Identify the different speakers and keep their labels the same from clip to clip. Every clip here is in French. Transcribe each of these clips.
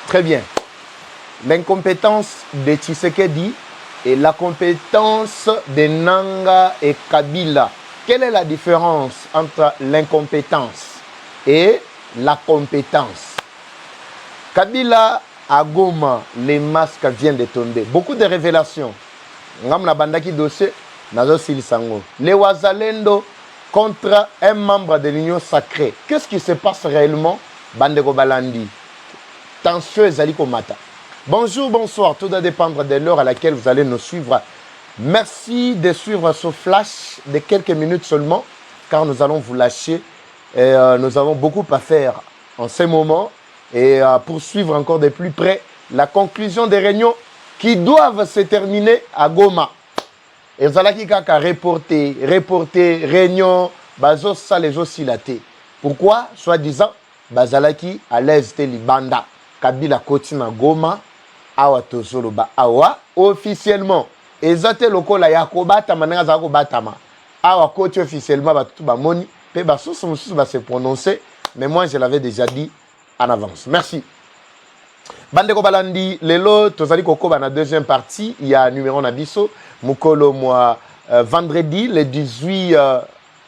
Speaker 1: Très bien. L'incompétence de Tshisekedi et la compétence de Nanga et Kabila. Quelle est la différence entre l'incompétence et la compétence? Kabila à Goma, les masques viennent de tomber. Beaucoup de révélations. Ngamna bandaki dossier, nazo silisango. Les Wazalendo contre un membre de l'Union sacrée. Qu'est-ce qui se passe réellement? Bandeko Balandi. Tension ezaliko mata. Bonjour, bonsoir. Tout va dépendre de l'heure à laquelle vous allez nous suivre. Merci de suivre ce flash de quelques minutes seulement, car nous allons vous lâcher. Et, nous avons beaucoup à faire en ce moment et pour suivre encore de plus près la conclusion des réunions qui doivent se terminer à Goma. Et vous allez reporter, réunion, bazo ça les aussi laté. Pourquoi? Soi-disant, bazalaki à l'est de Libanda. Kabila Kotina Goma, awa tozolo ba awa officiellement. Ezate loko la yakobata mananga zako batama. Awa koti officiellement ba tout ba moni pe ba soso va se prononcer, mais moi je l'avais déjà dit en avance. Merci. Bandeko Balandi lelo tozali kokoba na deuxième partie, il y a numéro nabiso mukolo moi vendredi le 18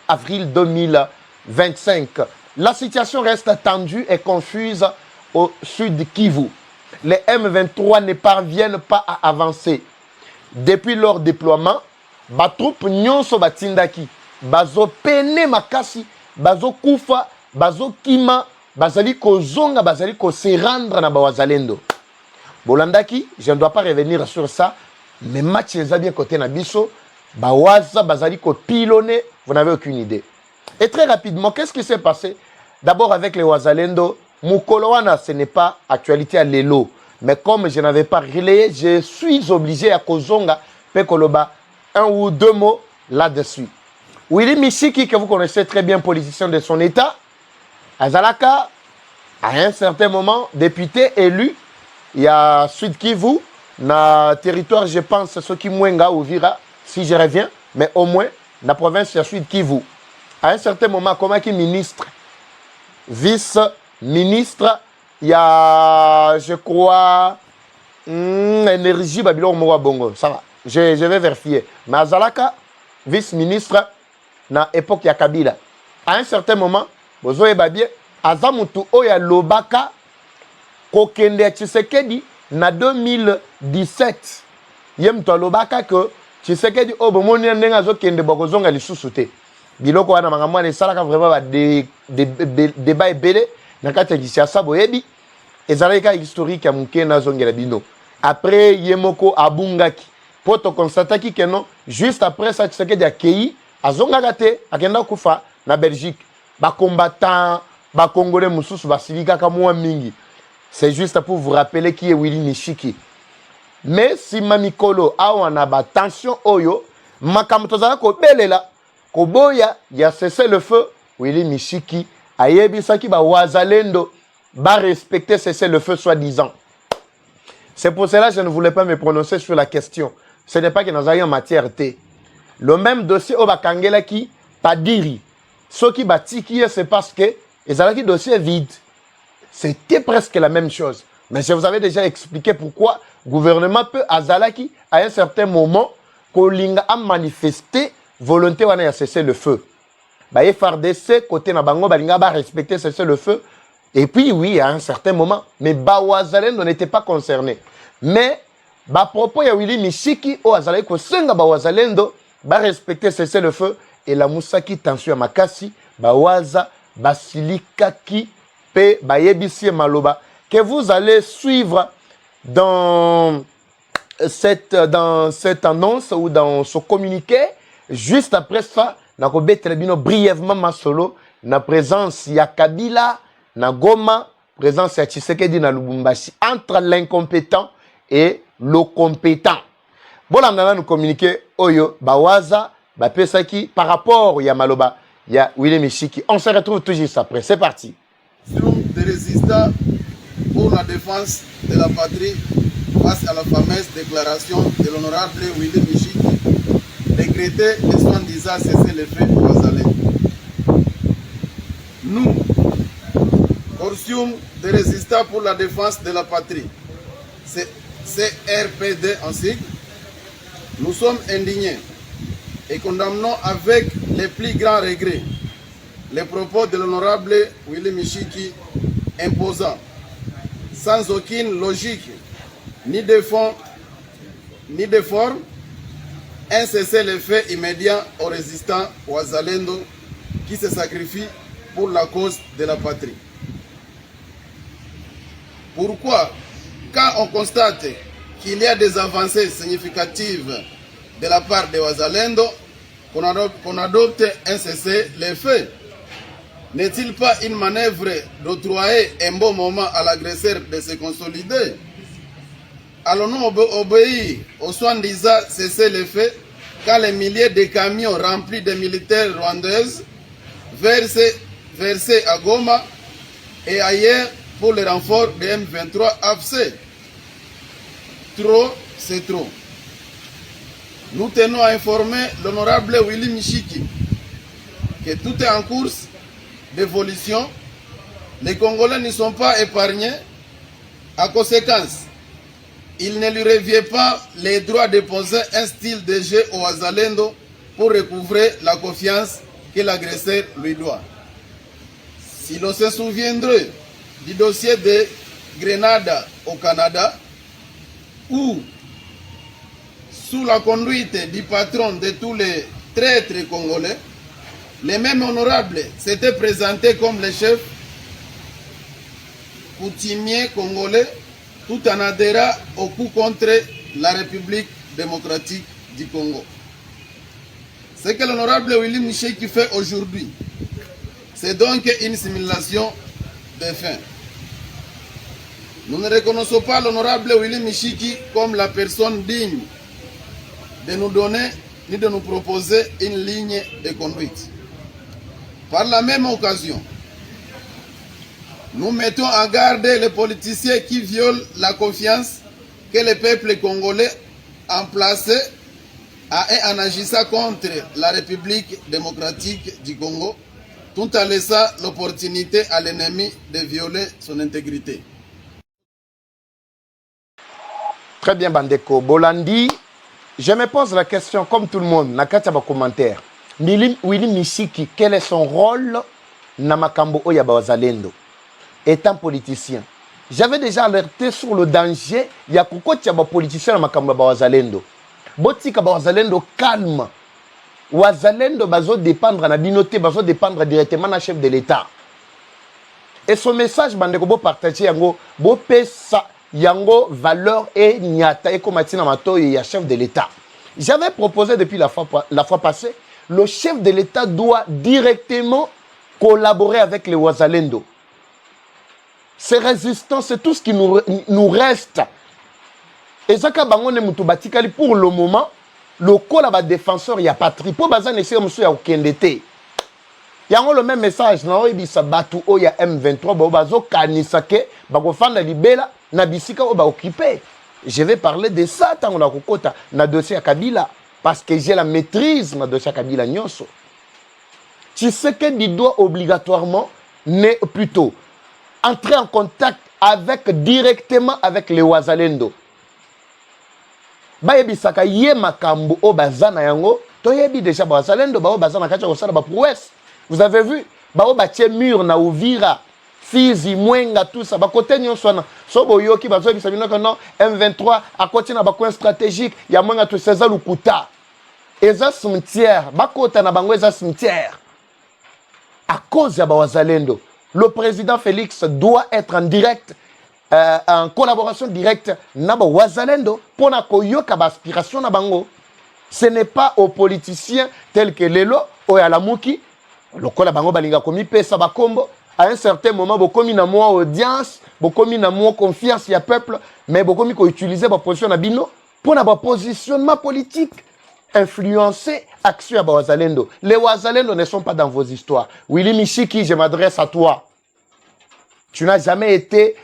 Speaker 1: avril 2025. La situation reste tendue et confuse au sud Kivu. Les M23 ne parviennent pas à avancer. Depuis leur déploiement, ba troupe nyonso batindaki, bazo pene makasi, bazo kufa, bazo kima, bazali kozonga, bazali ko se rendre na bawazalendo. Bolandaki, je ne dois pas revenir sur ça, mais match les a bien côté na biso, bawaza bazali ko pilonner, vous n'avez aucune idée. Et très rapidement, qu'est-ce qui s'est passé? D'abord avec les Wazalendo, Mukolowana, ce n'est pas actualité à l'élo. Mais comme je n'avais pas relayé, je suis obligé à Kozonga, Pekoloba, un ou deux mots là-dessus. Willy Mishiki, que vous connaissez très bien, politicien de son état, Azalaka, à un certain moment, député élu, il y a Sud Kivu, na territoire, je pense, ce qui Mwenga ou Vira, si je reviens, mais au moins, la province, il y a Sud Kivu. À un certain moment, comment qui ministre, vice-ministre, il y a, je crois, énergie, Babylon, Moua Bongo. Ça va, je vais vérifier. Mais Azalaka, vice-ministre, na époque, il y a Kabila. À un certain moment, vous voyez bien, Azamutu, Oya Lobaka, Kokende Tshisekedi, na 2017. Yem to Lobaka que Tshisekedi, oh, bon, mon n'a Kende Bokozonga, les sous-soutés. Biloko wana mangamwa ne salaka vraiment ba débat ebele na kati ya kisiasa boyebi ezalaka historique ya muke na zongela bino après yemoko abungaki poto constataki que non juste après ça Tshisekedi akei azongaka te akenda kufa na Belgique ba combattant ba congolais mususu basilika ka mwa mingi. C'est juste pour vous rappeler qui est Willy Mishiki. Mais si mamikolo awana ba tension oyo makamto zala ko belela Koboya, il a cessé le feu. Willy Mishiki, Ayebisaki, Wazalendo, va respecter cesser le feu soi-disant. C'est pour cela que je ne voulais pas me prononcer sur la question. Ce n'est pas que nous ayons matière T. Le même dossier au Bakangela qui, Padiri, ce qui batiki, c'est parce que les dossier est vide. C'était presque la même chose. Mais je vous avais déjà expliqué pourquoi le gouvernement peut, Azalaki, à un certain moment, Kolinga a manifesté volonté wana ya cesser le feu. Ba FRDC côté na bango balinga ba respecter cesser le feu et puis oui à un certain moment mais Bawazalendo n'était pas concerné. Mais ba propos ya Willy Mishiki o azalaki ko senga Bawazalendo ba respecter cesser le feu et la musaki tension makasi bawaza basilikaki pe bayebisi maloba que vous allez suivre dans cette annonce ou dans ce communiqué. Juste après ça, na ko betelebino brièvement ma solo na présence ya Kabila na Goma, présence ya Tshisekedi na Lubumbashi entre l'incompétent et le compétent. Bon là nous communiquer oyo bawaza ba pesaki par rapport ya maloba ya Willy Mishiki. On se retrouve tout juste après. C'est parti.
Speaker 2: Des résistants pour la défense de la patrie face à la fameuse déclaration de l'honorable Willy Mishiki décrété et soi-disant cesser les faits au Wazalendo. Nous, Consortium de résistants pour la défense de la patrie, CRPD en sigle, nous sommes indignés et condamnons avec les plus grands regrets les propos de l'honorable Willy Michiki imposant, sans aucune logique ni de fond ni de forme, un cessez-le-feu immédiat aux résistants Wazalendo qui se sacrifient pour la cause de la patrie. Pourquoi, quand on constate qu'il y a des avancées significatives de la part de Wazalendo, qu'on adopte un cessez-le-feu? N'est-il pas une manœuvre d'octroyer un bon moment à l'agresseur de se consolider? Allons-nous obéir aux soi-disant cessez-le-feu quand les milliers de camions remplis de militaires rwandaises versés à Goma et ailleurs pour le renfort de M23 AFC? Trop, c'est trop. Nous tenons à informer l'honorable Willy Michiki que tout est en course d'évolution. Les Congolais ne sont pas épargnés. À conséquence, il ne lui revient pas les droits de poser un style de jeu au Wazalendo pour recouvrer la confiance que l'agresseur lui doit. Si l'on se souviendrait du dossier de Grenada au Canada, où, sous la conduite du patron de tous les traîtres congolais, les mêmes honorables s'étaient présentés comme les chefs coutumiers congolais, tout en adhérant au coup contre la République démocratique du Congo. Ce que l'honorable Willy Michiki fait aujourd'hui, c'est donc une simulation de faits. Nous ne reconnaissons pas l'honorable Willy Michiki comme la personne digne de nous donner ni de nous proposer une ligne de conduite. Par la même occasion, nous mettons en garde les politiciens qui violent la confiance que le peuple congolais a placée en agissant contre la République démocratique du Congo, tout en laissant l'opportunité à l'ennemi de violer son intégrité.
Speaker 1: Très bien, Bandeko. Bolandi, je me pose la question, comme tout le monde, dans le commentaire. Willy Michiki, quel est son rôle dans Makambo Oyaba Wazalendo? Étant politicien, j'avais déjà alerté sur le danger. Il y a beaucoup de politiciens dans Makambo Wazalendo. Botika Wazalendo calme. Wazalendo bazo dépendre na binoté, bazo dépendre directement na chef de l'État. Et son message, Bandeko, bo partager yango, bo pesa yango valeur et nyata et komatina mato ya chef de l'État. J'avais proposé depuis la fois passée, le chef de l'État doit directement collaborer avec les Wazalendo. Ces résistants, c'est tout ce qui nous reste. Et ça, pour le moment, le col à défenseur, il y a patrie. Pour bazan essayer monsieur ya okendete. Il y a le même message na oyebisa batu o ya M23 ba bazo kanisake ba ko fanda libela na bisika o ba occupé. Je vais parler de ça tant on a kokota na dossier à Kabila parce que j'ai la maîtrise na dossier à Kabila nyonso. Tu sais que tu dois obligatoirement plutôt entrer en contact directement avec les Wazalendo. Bayebisaka ye makambo o bazana yango to yebi déjà Wazalendo ba o bazana kacha kosala ba prouesse. Vous avez vu ba o batie mur na Uvira, Fizi, Mwenga tout ça ba côté nyonso na so boyoki bazo bisa bino que non M23 à côté na ba coin stratégique ya Mwenga to César Lukuta. Eza cimetière ba kota na bango eza cimetière. À cause ya ba Wazalendo, le président Félix doit être en direct, en collaboration directe avec Wazalendo pour na koyoka ba aspiration na bango. Ce n'est pas aux politiciens tels que Lelo ou Alamuki, le kola bango balinga komi pesa ba kombo. À un certain moment, bokomi na moi audience, bokomi na moi confiance ya peuple, mais bokomi ko utiliser ba position na bino pour na ba positionnement politique. Influencer action à Wazalendo. Les Wazalendo ne sont pas dans vos histoires. Willy Michiki, je m'adresse à toi. Tu n'as jamais été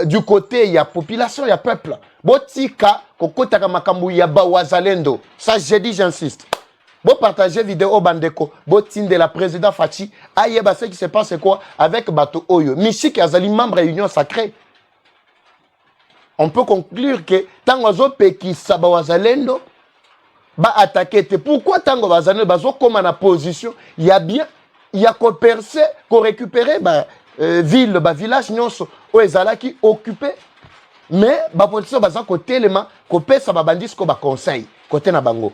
Speaker 1: du côté, il y a population, il y a peuple. Botika, kokota kamakambu ya ba Wazalendo. Ça, j'ai dit, j'insiste. Bon partager vidéo bandeko, bon tinde la président Fachi, aïe bah ce qui se passe quoi avec Bato Oyo. Michik Azali membre Union Sacrée. On peut conclure que tango zo peki saba wazalendo ba attaquer te. Pourquoi tango wazalendo bazo comme na position, il y a bien il y a qu'on percer, qu'on récupérer bah ville bah village nyonso o ezalaki occupé. Mais ba position baza côté élément ko pesa ba bandis ko ba conseil côté na bango.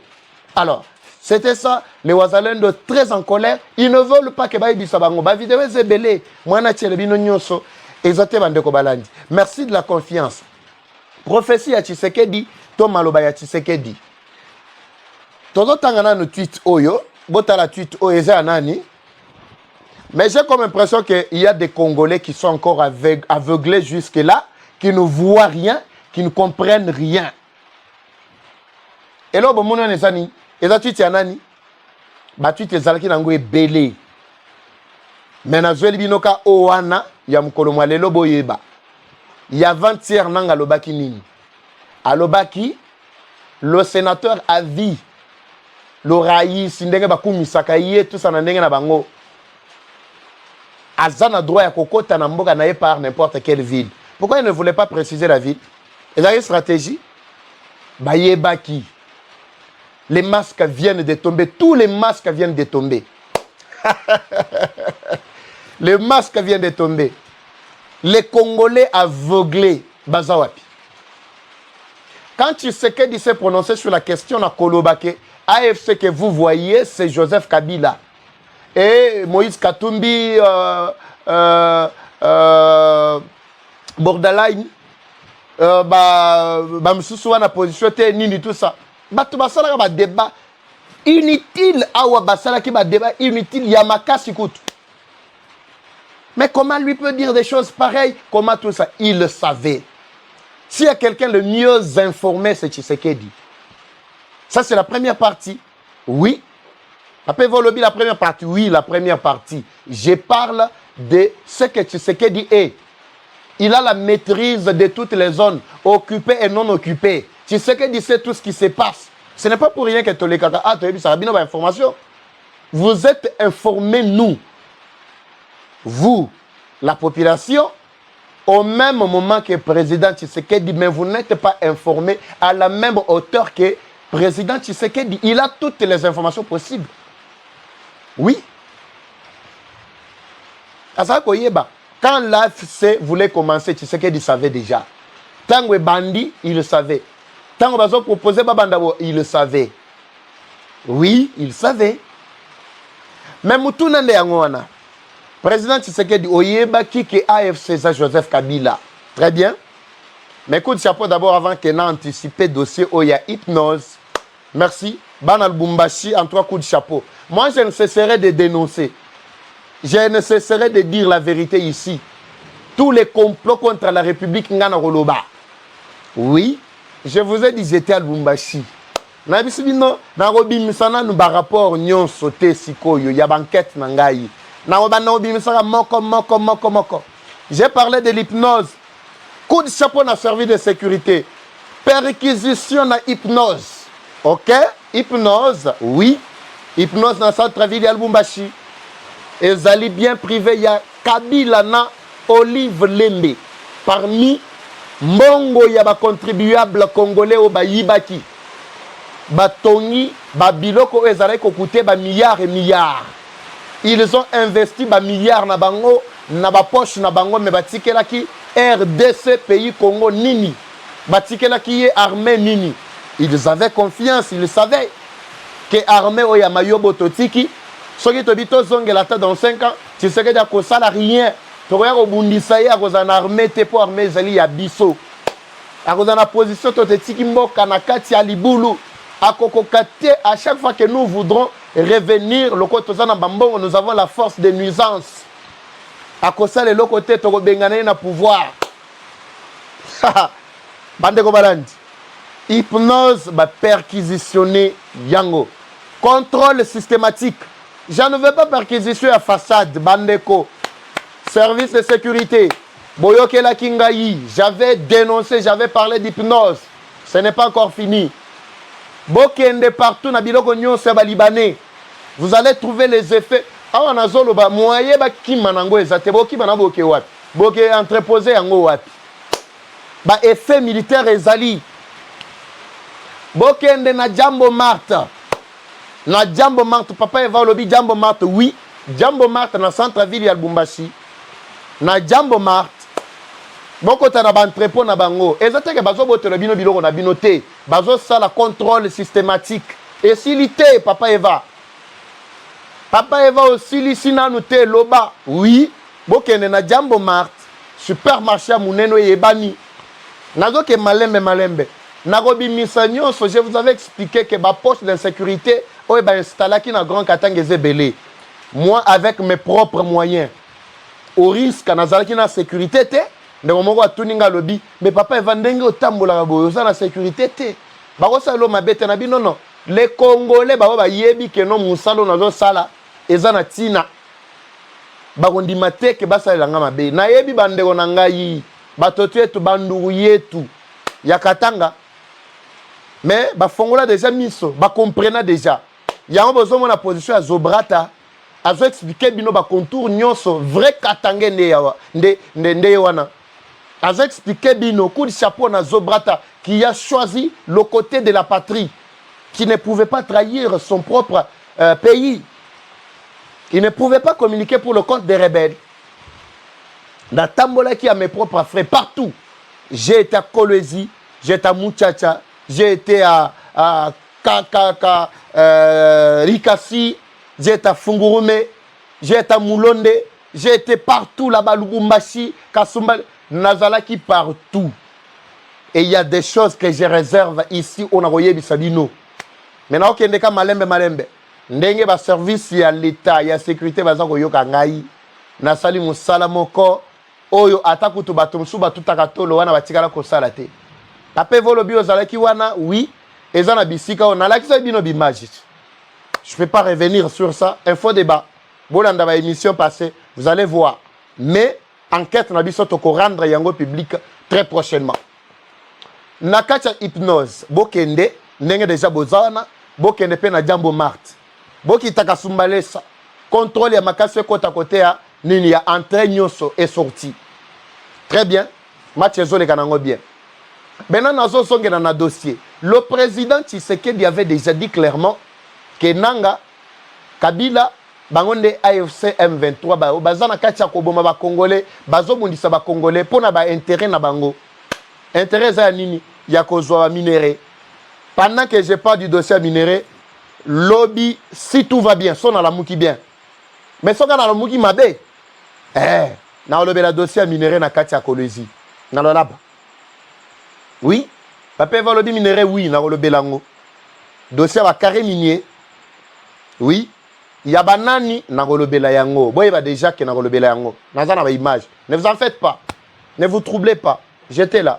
Speaker 1: Alors c'était ça, les Wazalendo très en colère. Ils ne veulent pas que Baïbi Sabango. Ba vidéo est belé. Moi, na tchelebino nyoso. Ezote bandeko balandi. Merci de la confiance. Prophétie ya Tshisekedi, to maloba ya Tshisekedi. Todo tangana no tweet oyo, bota la tweet oyo eza nani. Mais j'ai comme impression qu'il y a des Congolais qui sont encore aveuglés jusque-là, qui ne voient rien, qui ne comprennent rien. Et là, bon, mon nani. Et là, tu es nani? Bah, tu es zalaki nango e belé. Mais na zweli binoka owana ya mukolo mwalelo boyeba. Ya 20h nanga lobaki nini? Alobaki, le sénateur a vie. Le raïs, ndenge bakumisaka ye tout ça na ndenge na bango. Azana droit ya kokota na mboka na ye par n'importe quelle ville. Pourquoi il ne voulait pas préciser la ville? Et là, il y a une stratégie. Bayebaki. Les masques viennent de tomber. Tous les masques viennent de tomber. Les masques viennent de tomber. Les Congolais aveuglés. Bazawapi. Quand Tshisekedi s'est prononcé sur la question de Kolobake, AFC que vous voyez, c'est Joseph Kabila. Et Moïse Katumbi, Borderline, Moussoussouana na position, nini tout ça. Bato basala ba débat inutile awa basala ki ba débat inutile yamaka sikutu. Mais comment lui peut dire des choses pareilles? Comment tout ça? Il le savait. S'il y a quelqu'un le mieux informé, c'est Tshisekedi. Ça c'est la première partie. Oui. Après Volobi la première partie. Oui, la première partie. Je parle de ce que Tshisekedi est. Il a la maîtrise de toutes les zones occupées et non occupées. Tshisekedi sait tout ce qui se passe. Ce n'est pas pour rien que Tolekaka a information. Vous êtes informés, nous. Vous, la population, au même moment que le président Tshisekedi, mais vous n'êtes pas informés à la même hauteur que le président Tshisekedi. Il a toutes les informations possibles. Oui. Quand l'AFC voulait commencer, Tshisekedi savait déjà. Tango Bandi, il le savait. Tango Bazo proposait Babandabo, il le savait. Oui, il savait. Mais Moutouna Ndeangwana, président Tshisekedi, Oyeba qui est AFC, ça Joseph Kabila. Très bien. Mais coup de chapeau d'abord avant qu'il ait anticipé le dossier Oya Hypnose. Merci. Banal Bumbashi en 3 coups de chapeau. Moi, je ne cesserai de dénoncer. Je ne cesserai de dire la vérité ici. Tous les complots contre la République Ngana Roloba. Oui, je vous ai dit, j'étais à Lubumbashi. Nabisibino, Narobi Misana, nous ba rapport nyon sauté sikoyo, y a banquette nangayi. Narobi Misana, moko. J'ai parlé de l'hypnose. Coup de chapeau na service de sécurité. Perquisition na hypnose. Ok? Hypnose, oui. Hypnose dans centre-ville à Lubumbashi. Et Zali bien privé, il y a Kabila na Olive Lembe. Parmi Mbongo, il y a des contribuables congolais au Bayibaki. Batongi, Babiloko, Ezalai, Kokoute, milliards et milliards. Ils ont investi milliards na bango, na ba poche na bango, mais batikela ki RDC, pays Congo, nini. Batikela ki armée nini. Ils avaient confiance, ils savaient que l'armée oya mayobo totiki. Ce qui te dit dans 5 ans, tu sais que tu as rien. Tu regardes au Bundisa, tu as une armée, tu pour armée, tu as biso. Tu as une position, tu as Tikimbo, Kanakati, Aliboulou. À chaque fois que nous voudrons revenir, nous avons la force de nuisance. À cause de l'autre côté, tu as le pouvoir. Bandeko Balandi. Hypnose, perquisitionner Yango. Contrôle systématique. Je ne veux pas perquisition à façade, Bandeko. Service de sécurité. Boyokela Kingayi. J'avais dénoncé, j'avais parlé d'hypnose. Ce n'est pas encore fini. Bokende partout na biloko nyonso ya ba libanais. Vous allez trouver les effets. Awa nazolo ba moye ba kima nango ezate boki bana boke wapi. Boke entreposer yango wapi. Ba effet militaire ezali. Bokende na Jambo Mart. Na Jambo Mart papa eva lobi Jambo Mart oui. Jambo Mart na centre ville ya Lubumbashi. Na Jambo Mart. Boko ta na ba entrepôt na bango. Ezate ke bazo botelo bino biloko na bino te. Bazo sala contrôle systématique. Et silité papa eva. Papa eva aussi lisina nous te loba. Oui. Bokende na Jambo Mart. Supermarché muneno yebani. Nazo ke malembe. Narobi Misanyonso, je vous avais expliqué que ma poste d'insécurité est installée qui na Grand Katanga Zebele. Moi, avec mes propres moyens, au risque, nazalaki na sécurité, mais on m'a tout ninga lobby. Mais papa, il va ndenge au tambola rabo, ça na sécurité, Bako salo ma bête na bi non. Les Congolais, ba yebi que non musalo nazo sala, ezana tina. Bako ndimate ke basa elanga mabe. Na yebi bandeko na ngai, batoto yetu banduru yetu ya Katanga. Mais ba fongola déjà miso, ba comprena déjà. Ya besoin mon la position à Zobrata, a zo expliquer bino ba contour nyonso vrai Katanga nde wana. A zo expliquer bino coup de chapeau na Zobrata qui a choisi le côté de la patrie, qui ne pouvait pas trahir son propre pays. Il ne pouvait pas communiquer pour le compte des rebelles. Dans Tambola qui a mes propres frères partout. J'ai été à Kolwezi, j'ai été à Muchacha, j'ai été à Rikasi, j'ai été à Fungurume, j'ai été à Moulonde, j'ai été partout là-bas, Lubumbashi, Kasumba, Nazalaki partout. Et il y a des choses que je réserve ici au Nagoye Bisabino. Maintenant, ok, ndeka malembe. Ndenge ba service ya l'État, ya sécurité bazako yoka ngai. Nasali musala moko, oyo atakutu batumsu batutaka tolo wana batikala kosala te. Papa Volobi ozalaki wana, oui. Ezana bisika on a la bino bimage. Je peux pas revenir sur ça. Info débat. Bolanda ba émission passée, vous allez voir. Mais enquête na biso to ko rendre yango public très prochainement. Nakacha hypnose, bokende ndenge déjà bozana, bokende pe na Jambo Mart. Boki takasumbalesa. Contrôle ya makasi kota côté ya nini ya entrée nyoso et sortie. Très bien. Match ezole kanango bien. Maintenant, nous sommes dans un dossier. Le président Tshisekedi avait déjà dit clairement que Nanga, Kabila, Bangonde AFC M23, Bazana Katia Koboma ba Congolais, Bazo Mundisa ba Congolais, pour na ba intérêt na bango. Intérêt za nini ya kozwa minéré. Pendant que je parle du dossier minéré, lobby, si tout va bien, son na la mouki bien. Mais son na la mouki mabe. Na lobby la dossier minéré na Katia Kolwezi. Na lo laba. Oui, papa va le minéré, oui, na le belango. Dossier va carré minier. Oui, il y a banani na le belayango. Boy va déjà que na le belayango. Nazana va image. Ne vous en faites pas. Ne vous troublez pas. J'étais là.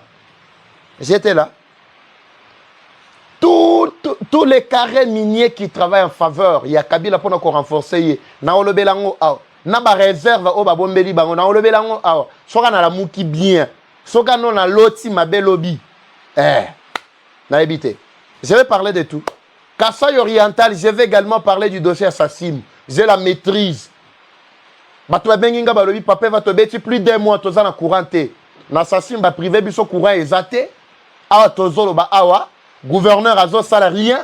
Speaker 1: Tous les carrés miniers qui travaillent en faveur, il y a Kabila pour nous renforcer. Na le belango, na ba réserve au ba bombeli bango. Na le belango, soka na la mouki bien. Soka non na loti ma belobi. N'a évité. Je vais parler de tout. Kasaï oriental, je vais également parler du dossier assassin. J'ai la maîtrise. Batoué benginga balobi papa va te bêter plus d'un mois toza na couranté. L'assassin va privé biso courant exaté. Awa tozolo ba awa. Gouverneur azo salarié.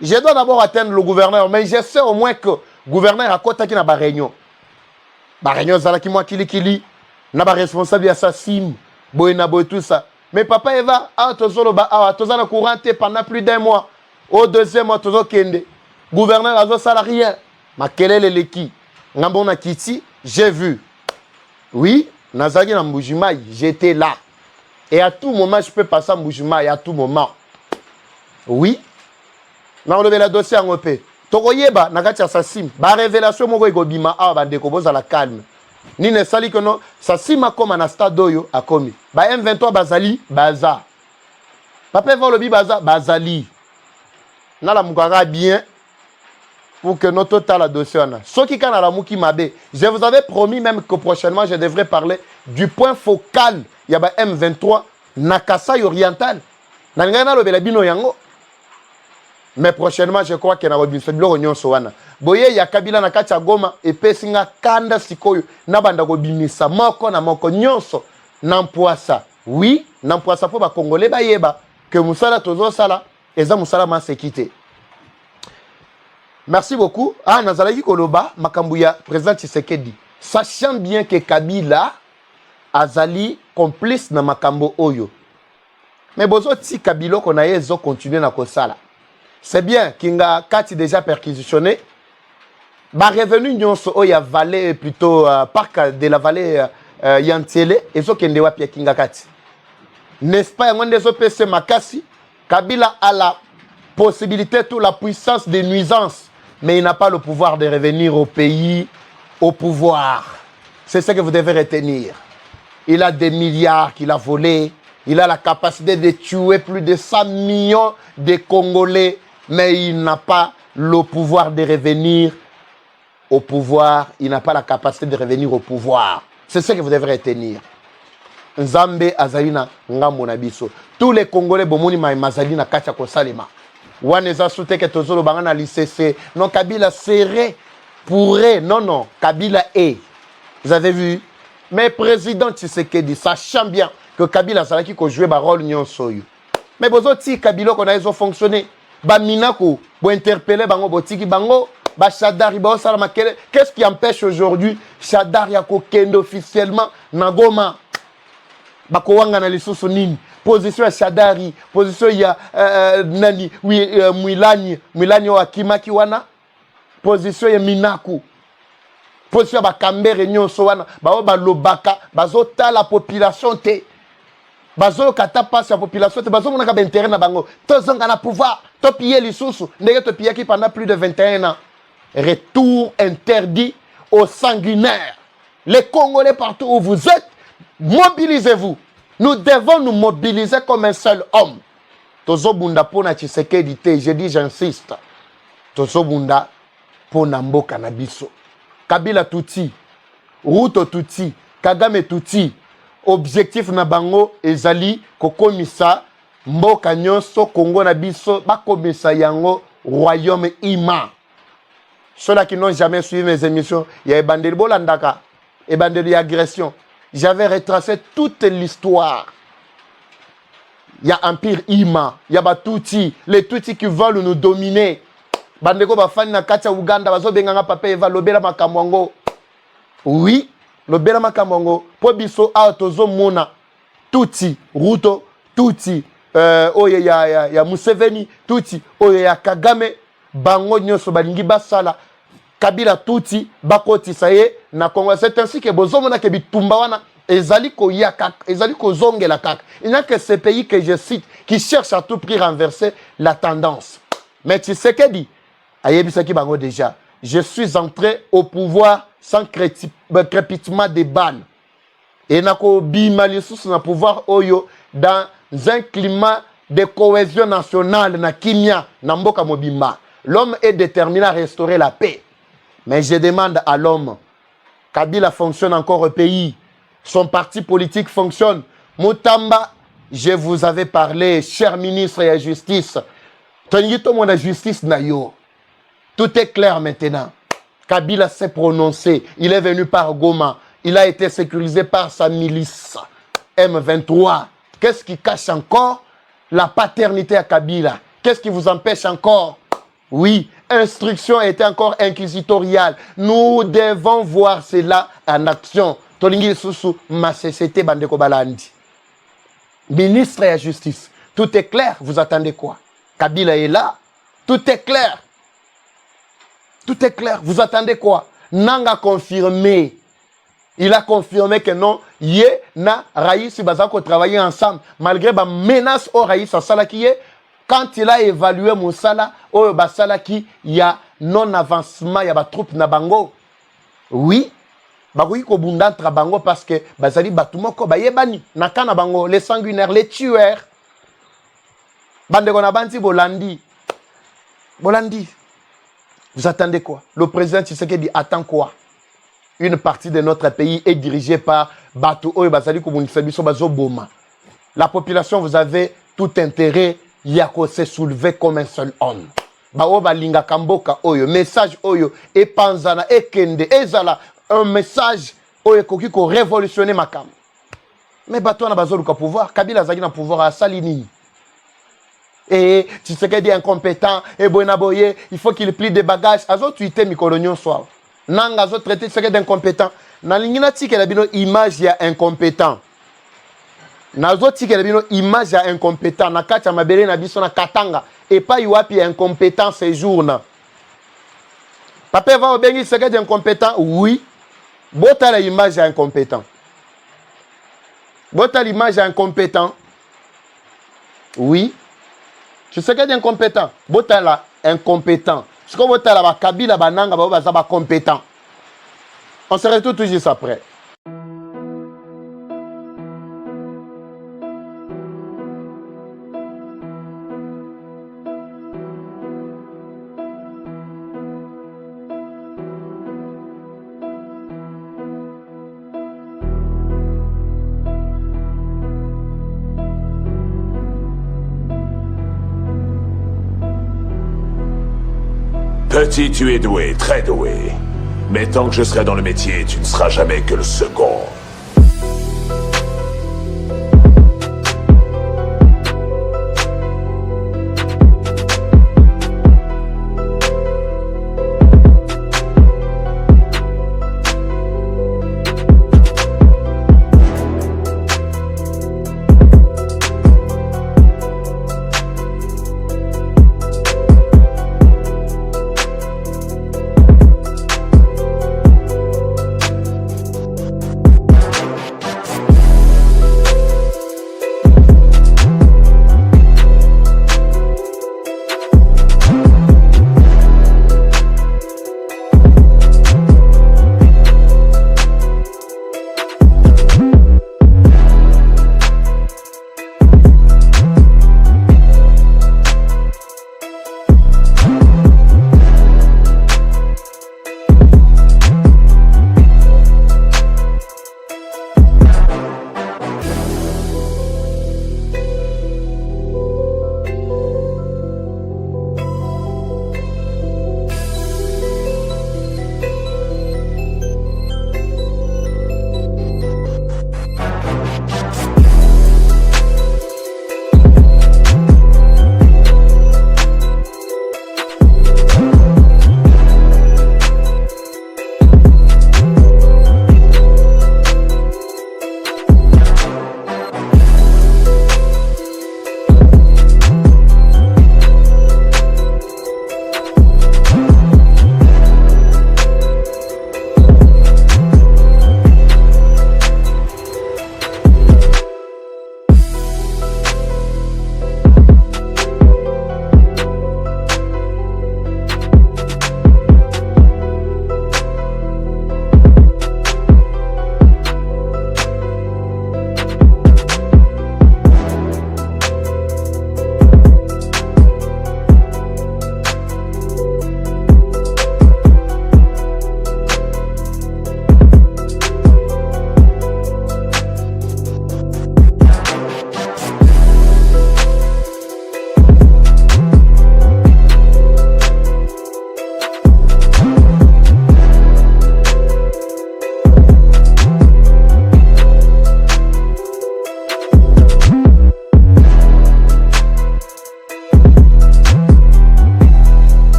Speaker 1: Je dois d'abord atteindre le gouverneur, mais je sais au moins que gouverneur a kota ki na ba réunion. Ba réunion zala ki moi kili na ba responsable assassin. Boy na boy tout ça. Mais papa Eva, tozana couranté pendant plus d'un mois. Au deuxième mois, tozo kende. Gouverneur azo salarié. Ma kelele leki. Ngambona kiti, j'ai vu. Oui, nazaki na Mbujimayi, j'étais là. Et à tout moment, je peux passer à Mbujimayi, à tout moment. Oui. Na on la dossier en OP. Tokoyeba, nakati assassin. Ba révélation moko ekobima awa bandeko boza la calme. Ni ne sali que non, ça sima comme un stade doyo a commis. Ba M23 bazali, baza. Papa Volobi baza, bazali. Na la mukara bien pour que notre total dossier. Ce qui can à la mouki mabe. Je vous avais promis même que prochainement je devrais parler du point focal. Il y a ba M23 na Kasai oriental. Na ngana lo belabino yango. Mais prochainement, je crois qu'il y a un soana. Boye ya Kabila na kati ya Goma epesinga kanda sikoyo na banda ko bimisa moko na moko nyonso na mpoasa. Oui, na mpoasa po ba Congolais ba yeba que musala tozo sala eza musala ma sécurité. Merci beaucoup. Ah nazalaki koloba makambu ya président Tshisekedi. Sachant bien que Kabila azali complice na makambo oyo. Mais bozo ti Kabila ko na yezo continuer na kosala. C'est bien kinga kati déjà perquisitionné. Ba revenu nyonso o ya vallée plutôt parc de la vallée Yantiele ezo kende wapi kinga kati. N'est-ce pas yango ndezo pese makasi Kabila a la possibilité toute la puissance des nuisances mais il n'a pas le pouvoir de revenir au pays au pouvoir. C'est ce que vous devez retenir. Il a des milliards qu'il a volés, il a la capacité de tuer plus de 100 millions de Congolais mais il n'a pas le pouvoir de revenir au pouvoir, il n'a pas la capacité de revenir au pouvoir. C'est ce que vous devez retenir. Nzambe azalina ngambo na biso. Tous les Congolais bomoni mazalina kacha kosalema. Waneza soute que tozolo bangana l'ICC. Non, Kabila serait, pourrait. Non, Kabila est. Vous avez vu? Mais président Tshisekedi, sachant bien que Kabila salaki ko jouer ba rôle nyonso yo. Mais bozo ti Kabila qu'on a ils ont fonctionné. Ba minako bo interpeller bango botiki bango. Qu'est-ce qui empêche aujourd'hui Shadari à kokende officiellement Nagoma Bakowanga na lisusu nini position ya Shadari position ya nani Mwilani wa Kimaki wana position ya Minaku position ya Bakambere nyonso wana ba lobaka bazota la population te bazo kata passe la population te bazo monaka ba intérêt na bango tozonga na pouvoir to piller lisusu ndenge to piller qui pendant plus de 21 ans. Retour interdit aux sanguinaires. Les Congolais partout où vous êtes, mobilisez-vous. Nous devons nous mobiliser comme un seul homme. Tozo bunda pona Tshisekedi te, je dis j'insiste. Tozo bunda pona mboka na biso. Kabila tuti, Ruto tuti, Kagame tuti. Objectif na bango ezali kokomisa mboka nyonso Congo na biso bakomisa yango royaume ima. Ceux-là qui n'ont jamais suivi mes émissions, il y a Ebandeli Bolandaka, Ebandeli Agression. J'avais retracé toute l'histoire. Il y a Empire Ima, il y a Batuti, les Tutsi qui veulent nous dominer. Bandeko Bafani na Katia Uganda, Bazo Benganga Papa Eva, Lobela Makamwango. Oui, Lobela Makamwango. Po biso Autozo Mona, Tutsi, Ruto, Tutsi, oye ya Museveni, Tutsi, oye ya Kagame, Bango Nyoso Balingi Basala. Kabila tuti bakoti saye na Congo. C'est ainsi que bozomona ke bitumba wana ezali ko yaka ezali ko zongela kaka. Il n'y a que ces pays que je cite qui cherchent à tout prix renverser la tendance. Mais Tshisekedi ayebisaki bango déjà. Je suis entré au pouvoir sans crépitement de balles. Et nako bima lisusu na pouvoir oyo dans un climat de cohésion nationale na kimia na mboka mobimba. L'homme est déterminé à restaurer la paix. Mais je demande à l'homme, Kabila fonctionne encore au pays, son parti politique fonctionne. Moutamba, je vous avais parlé, cher ministre de la Justice. Tonito mon justice nayo. Tout est clair maintenant. Kabila s'est prononcé, il est venu par Goma, il a été sécurisé par sa milice M23. Qu'est-ce qui cache encore la paternité à Kabila? Qu'est-ce qui vous empêche encore? Oui, instruction était encore inquisitoriale. Nous devons voir cela en action. Tolingi Susu, ma société Bandeko Balandi. Ministre de la Justice, tout est clair. Vous attendez quoi? Kabila est là. Tout est clair. Tout est clair. Vous attendez quoi? Nanga confirmé. Il a confirmé que non, Yé na Raïs Bazako travailler ensemble. Malgré la menace au Raïs à Salakiye. Quand il a évalué Moussala, oh Basalaki, il y a non-avancement, il y a des troupes na bango. Oui, bakoui ko bundan tra bango parce que bazali batumoko bayebani nakana bango les sanguinaires, les tueurs. Bande kona banti Bolandi. Bolandi. Vous attendez quoi? Le président Tshisekedi attend quoi? Une partie de notre pays est dirigée par Batou Oyo Bazali Komunisabiso Bazo Boma. La population, vous avez tout intérêt. Il y a qu'à se soulever comme un seul homme. baoyo balingaka mboka oyo message oyo epanzana ekende ezala un message oyo ekoki ko révolutionner makambo. Mais bato wana bazoluka pouvoir, Kabila azaki na pouvoir asali nini? Et Tshisekedi incompétent, et Boye, il faut qu'il plie des bagages. Azo tweeté mikolo nyonso. Nanga azo traité Tshisekedi d'incompétent. Na lingina tike la bino image ya incompétent. Nazo tike la bino image ya incompétent. Na kati ya mabele na biso na Katanga. Et pas yuapi incompétent ces jours na. Papa va obengi Tshisekedi incompétent? Oui. Bota la image ya incompétent. Bota l'image ya incompétent? Oui. Tu sais qu'il est incompétent. Bota la incompétent. Ce qu'on bota la Kabila bananga ba compétent. On se retrouve tout juste après.
Speaker 3: Petit, tu es doué, très doué. Mais tant que je serai dans le métier, tu ne seras jamais que le second.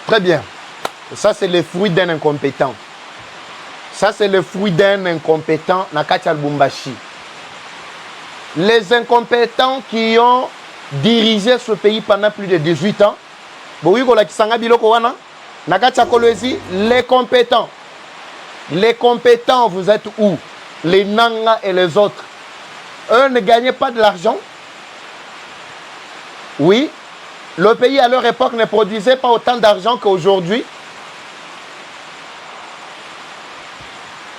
Speaker 1: Très bien. Ça, c'est le fruit d'un incompétent. Ça, c'est le fruit d'un incompétent na kati ya Lubumbashi. Les incompétents qui ont dirigé ce pays pendant plus de 18 ans, les compétents. Les compétents, vous êtes où? Les Nanga et les autres. Eux ne gagnaient pas de l'argent. Oui, le pays à leur époque ne produisait pas autant d'argent qu'aujourd'hui.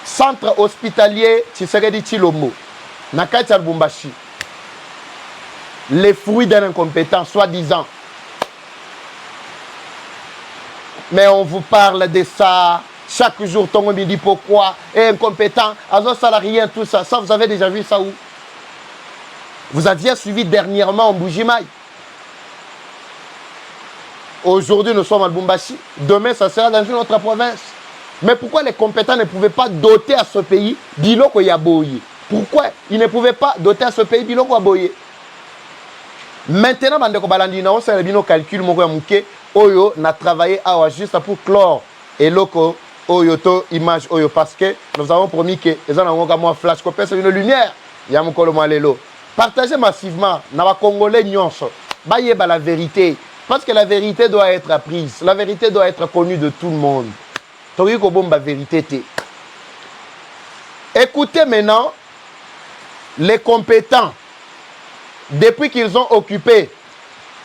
Speaker 1: Centre hospitalier Tshisekedi Tshilombo, Nakati ya Lubumbashi. Les fruits d'un incompétent, soi-disant. Mais on vous parle de ça. Chaque jour, Tongo me dit pourquoi. Et incompétent, Azo salarié, tout ça. Ça, vous avez déjà vu ça où? Vous aviez suivi dernièrement en Bujimaï. Aujourd'hui, nous sommes à Lubumbashi. Demain, ça sera dans une autre province. Mais pourquoi les compétents ne pouvaient pas doter à ce pays Biloko Yaboye? Pourquoi ils ne pouvaient pas doter à ce pays Biloko Yaboye? Maintenant, Bandeko Balandina, on s'est mis calcul, Oyo n'a travaillé juste pour clore et loco Oyo to image Oyo parce que nous avons promis que les gens ont un flash copé sur une lumière. Yamukolo Malelo. Partagez massivement, n'a Congolais nyonso. Baye ba la vérité. Parce que la vérité doit être apprise. La vérité doit être connue de tout le monde. Vérité. Écoutez maintenant les compétents. Depuis qu'ils ont occupé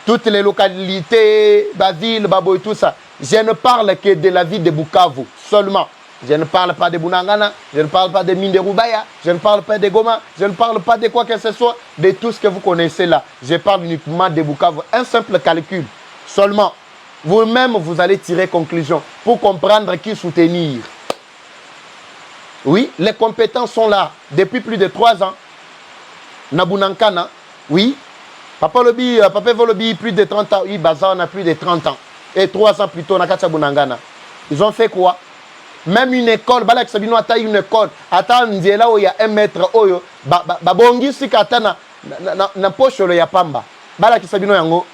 Speaker 1: toutes les localités, la ville, Babo et tout ça, je ne parle que de la ville de Bukavu seulement. Je ne parle pas de Bunangana, je ne parle pas de mine de Rubaya, je ne parle pas de Goma, je ne parle pas de quoi que ce soit, de tout ce que vous connaissez là. Je parle uniquement de Bukavu. Un simple calcul seulement. Vous-même, vous allez tirer conclusion pour comprendre qui soutenir. Oui, les compétences sont là depuis plus de 3 ans. Nabunankana, oui. Papa Volobi, plus de 30 ans. Oui, Bazar, on a plus de 30 ans. Et 3 ans plus tôt, Nakacha Bunangana. Ils ont fait quoi? Même une école, Balak Sabino a taillé une école. Attends, là où il y a 1 mètre, Oyo, Babongi, si Katana, na poche le Yapamba. Balak Sabino Yango.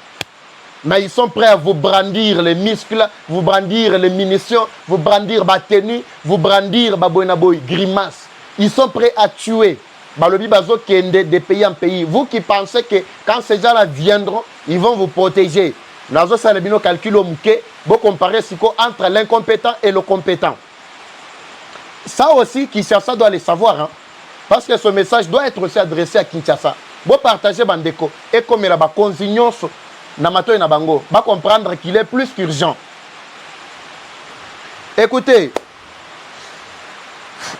Speaker 1: Mais ils sont prêts à vous brandir les muscles, vous brandir les munitions, vous brandir la tenue, vous brandir Baboinaboy, grimace. Ils sont prêts à tuer. Balobi Bazo Kende de pays en pays. Vous qui pensez que quand ces gens-là viendront, ils vont vous protéger. Nazo Salabino calcule au mouké, vous comparez entre l'incompétent et le compétent. Ça aussi, Kinshasa doit le savoir. Hein? Parce que ce message doit être aussi adressé à Kinshasa. Vous partagez Bandeko et comme il y a des consignes. Namato et Nabango, va comprendre qu'il est plus qu'urgent. Écoutez,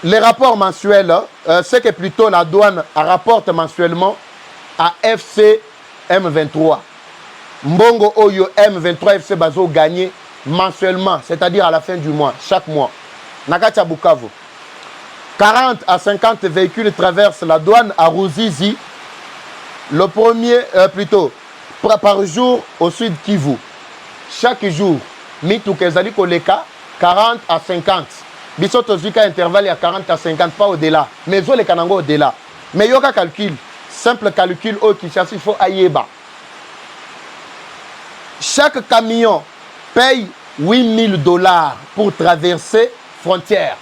Speaker 1: les rapports mensuels, c'est que plutôt la douane rapporte mensuellement à FC M23. Mbongo Oyo M23 FC Bazo gagné mensuellement, c'est-à-dire à la fin du mois, chaque mois. Nakacha Bukavu. 40 à 50 véhicules traversent la douane à Ruzizi. Le premier, plutôt, par jour au sud Kivu. Chaque jour, Mitou Kezali Koleka, 40 à 50. Bisoto Zika intervalle à 40 à 50, pas au-delà. Mais zo les Kanango au-delà. Mais yoka calcul, simple calcul au Kinshasa, il faut Ayeba. Chaque camion paye $8,000 pour traverser frontière.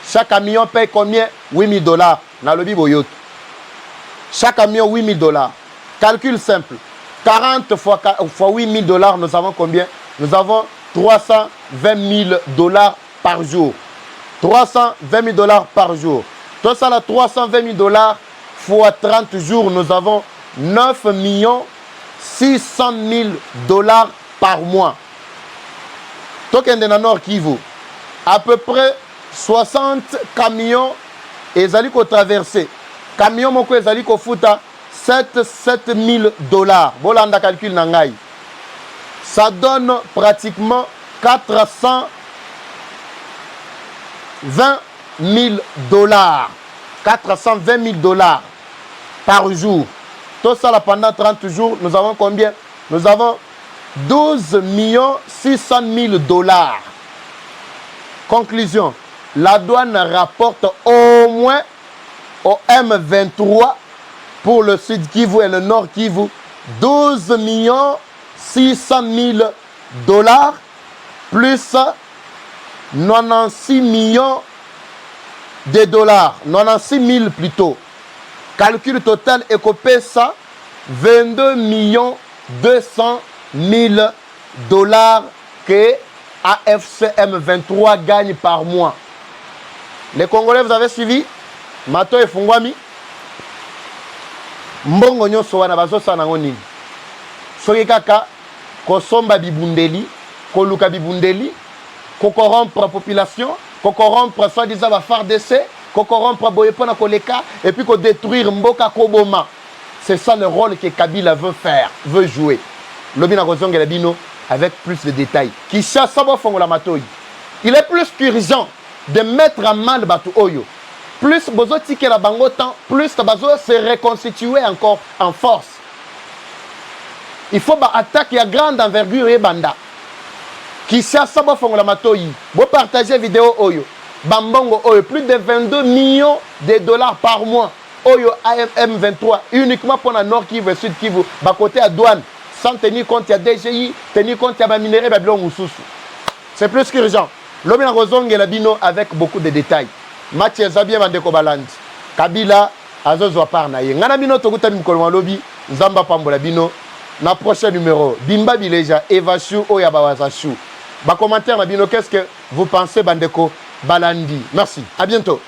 Speaker 1: Chaque camion paye combien? $8,000. Nalobi Boyot. Chaque camion $8,000. Calcul simple. 40 fois $8,000, nous avons combien? Nous avons $320,000 par jour. $320,000 par jour. Tout ça, là, $320,000 fois 30 jours, nous avons $9,600,000 par mois. Token de Nord Kivu. À peu près 60 camions et Zaliko traversé. Camion moko et Zaliko futa. $7,000. Bolanda calcul nangai. Ça donne pratiquement $420,000. $420,000 par jour. Tout ça là, pendant 30 jours, nous avons combien? Nous avons $12,600,000. Conclusion. La douane rapporte au moins au M23 pour le sud Kivu et le nord Kivu, $12,600,000 plus 96 millions de dollars, 96 000 plutôt. Calcul total écopé ça 22 200 000 dollars que AFCM 23 gagne par mois. Les Congolais, vous avez suivi? Mato et Fungwami. Mbongo nyonso wana bazosana nini? Soki kaka kosomba bibundeli, koluka bibundeli, ko corrompre la population, ko corrompre soi-disant ba FARDC, ko corrompre boyepona koleka et puis ko détruire mboka koboma. C'est ça le rôle que Kabila veut faire, veut jouer. Lobina kozongela bino avec plus de détails. Kinshasa bo fongola matoyi. Il est plus qu'urgent de mettre en mal Batu Oyo. Plus bozo tike la bango temps, plus bazo se reconstituer encore en force. Il faut attaquer à grande envergure et banda. Kinshasa bo fongola matoyi. Bo partager vidéo Oyo. Bambongo Oyo, plus de 22 millions de dollars par mois. Oyo AFM 23, uniquement pour la Nord Kivu et Sud Kivu, bas côté à douane, sans tenir compte, il y a DGI, tenir compte, il y a minéraux, Babylon ou Soussou. C'est plus qu'urgent. L'homme en rosong et la bino avec beaucoup de détails. Mathieu Zabien Vandeko Balandi, Kabila, Azozo Parnaye. Ngana bino tokuta mkolwa lobby, Zamba Pambola bino. Na prochain numéro, Bimba Bileja, Eva Chou, Oyabawaza Chou. Bas commentaire na bino, qu'est-ce que vous pensez Bandeko Balandi? Merci, à bientôt.